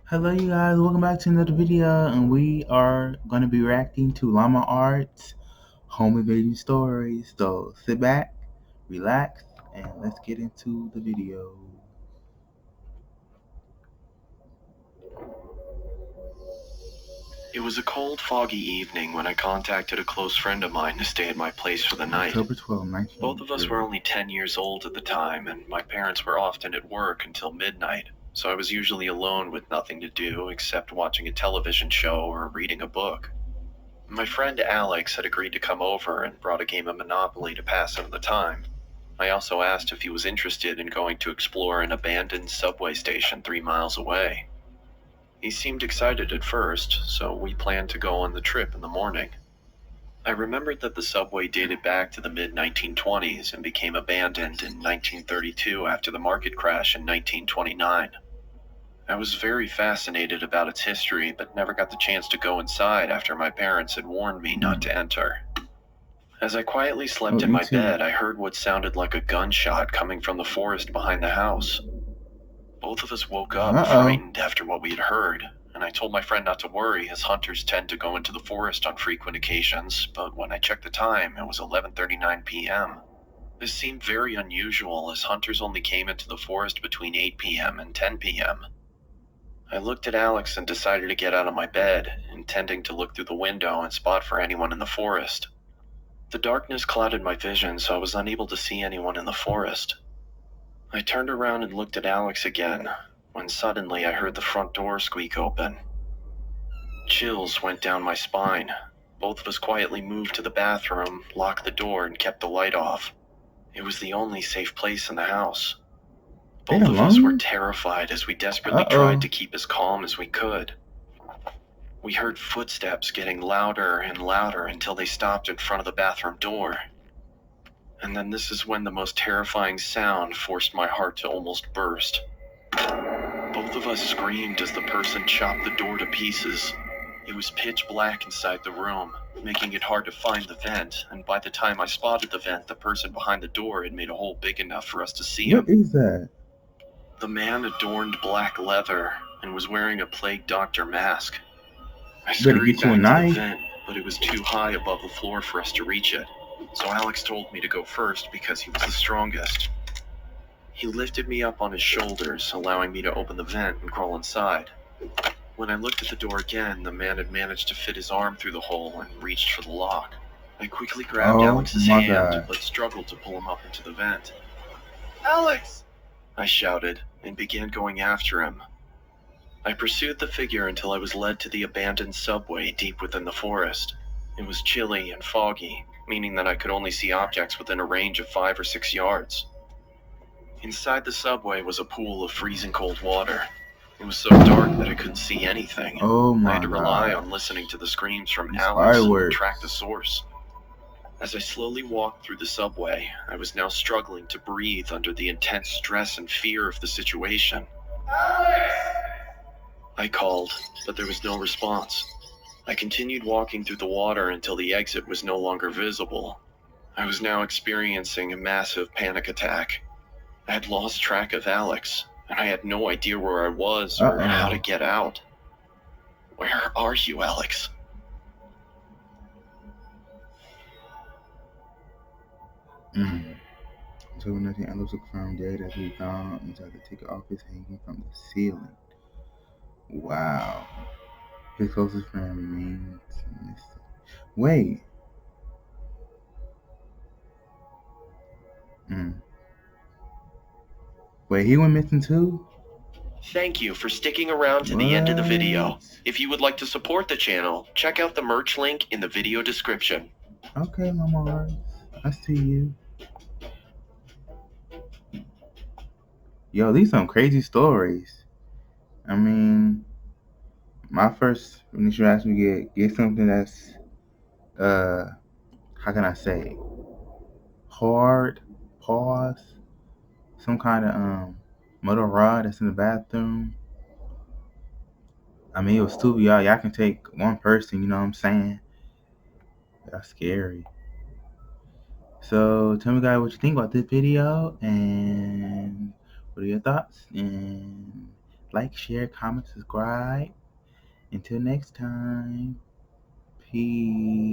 Hello, you guys. Welcome back to another video, and we are going to be reacting to Llama Art's home invasion stories. So sit back, relax, and let's get into the video. It was a cold, foggy evening when I contacted a close friend of mine to stay at my place for the night. October 12, Both of us were 1983. only 10 years old at the time, and my parents were often at work until midnight, so I was usually alone with nothing to do except watching a television show or reading a book. My friend Alex had agreed to come over and brought a game of Monopoly to pass some of the time. I also asked if he was interested in going to explore an abandoned subway station 3 miles away. He seemed excited at first, so we planned to go on the trip in the morning. I remembered that the subway dated back to the mid-1920s and became abandoned in 1932 after the market crash in 1929. I was very fascinated about its history, but never got the chance to go inside after my parents had warned me not to enter. As I quietly slept in Me my too. bed, I heard what sounded like a gunshot coming from the forest behind the house. Both of us woke up frightened after what we had heard, and I told my friend not to worry, as hunters tend to go into the forest on frequent occasions, but when I checked the time, it was 11:39 p.m. This seemed very unusual, as hunters only came into the forest between 8 p.m. and 10 p.m. I looked at Alex and decided to get out of my bed, intending to look through the window and spot for anyone in the forest. The darkness clouded my vision, so I was unable to see anyone in the forest. I turned around and looked at Alex again, when suddenly I heard the front door squeak open. Chills went down my spine. Both of us quietly moved to the bathroom, locked the door, and kept the light off. It was the only safe place in the house. Both of us were terrified as we desperately tried to keep as calm as we could. We heard footsteps getting louder and louder until they stopped in front of the bathroom door. And then this is when the most terrifying sound forced my heart to almost burst. Both of us screamed as the person chopped the door to pieces. It was pitch black inside the room, making it hard to find the vent, and by the time I spotted the vent, the person behind the door had made a hole big enough for us to see him. What is that? The man adorned black leather and was wearing a plague doctor mask. I scurried back to the vent, but it was too high above the floor for us to reach it, so Alex told me to go first because he was the strongest. He lifted me up on his shoulders, allowing me to open the vent and crawl inside. When I looked at the door again, the man had managed to fit his arm through the hole and reached for the lock. I quickly grabbed Alex's hand, but struggled to pull him up into the vent. "Alex!" I shouted, and began going after him. I pursued the figure until I was led to the abandoned subway deep within the forest. It was chilly and foggy, meaning that I could only see objects within a range of 5 or 6 yards. Inside the subway was a pool of freezing cold water. It was so dark that I couldn't see anything. I had to rely on listening to the screams from Alex and track the source. As I slowly walked through the subway, I was now struggling to breathe under the intense stress and fear of the situation. "Alex!" I called, but there was no response. I continued walking through the water until the exit was no longer visible. I was now experiencing a massive panic attack. I had lost track of Alex, and I had no idea where I was or how to get out. Where are you, Alex? So nothing else was found dead as we found inside the ticket office hanging from the ceiling. Wow. His closest friend remains missing. Wait. Wait, he went missing too? Thank you for sticking around to the end of the video. If you would like to support the channel, check out the merch link in the video description. Okay, Mama, I see you. Yo, these some crazy stories. I mean, my first initial reaction to get something that's how can I say, hard, pause, some kind of metal rod that's in the bathroom. I mean, it was two of y'all can take one person, you know what I'm saying? That's scary. So tell me guys what you think about this video and what are your thoughts, and Like, share, comment, subscribe. Until next time, peace.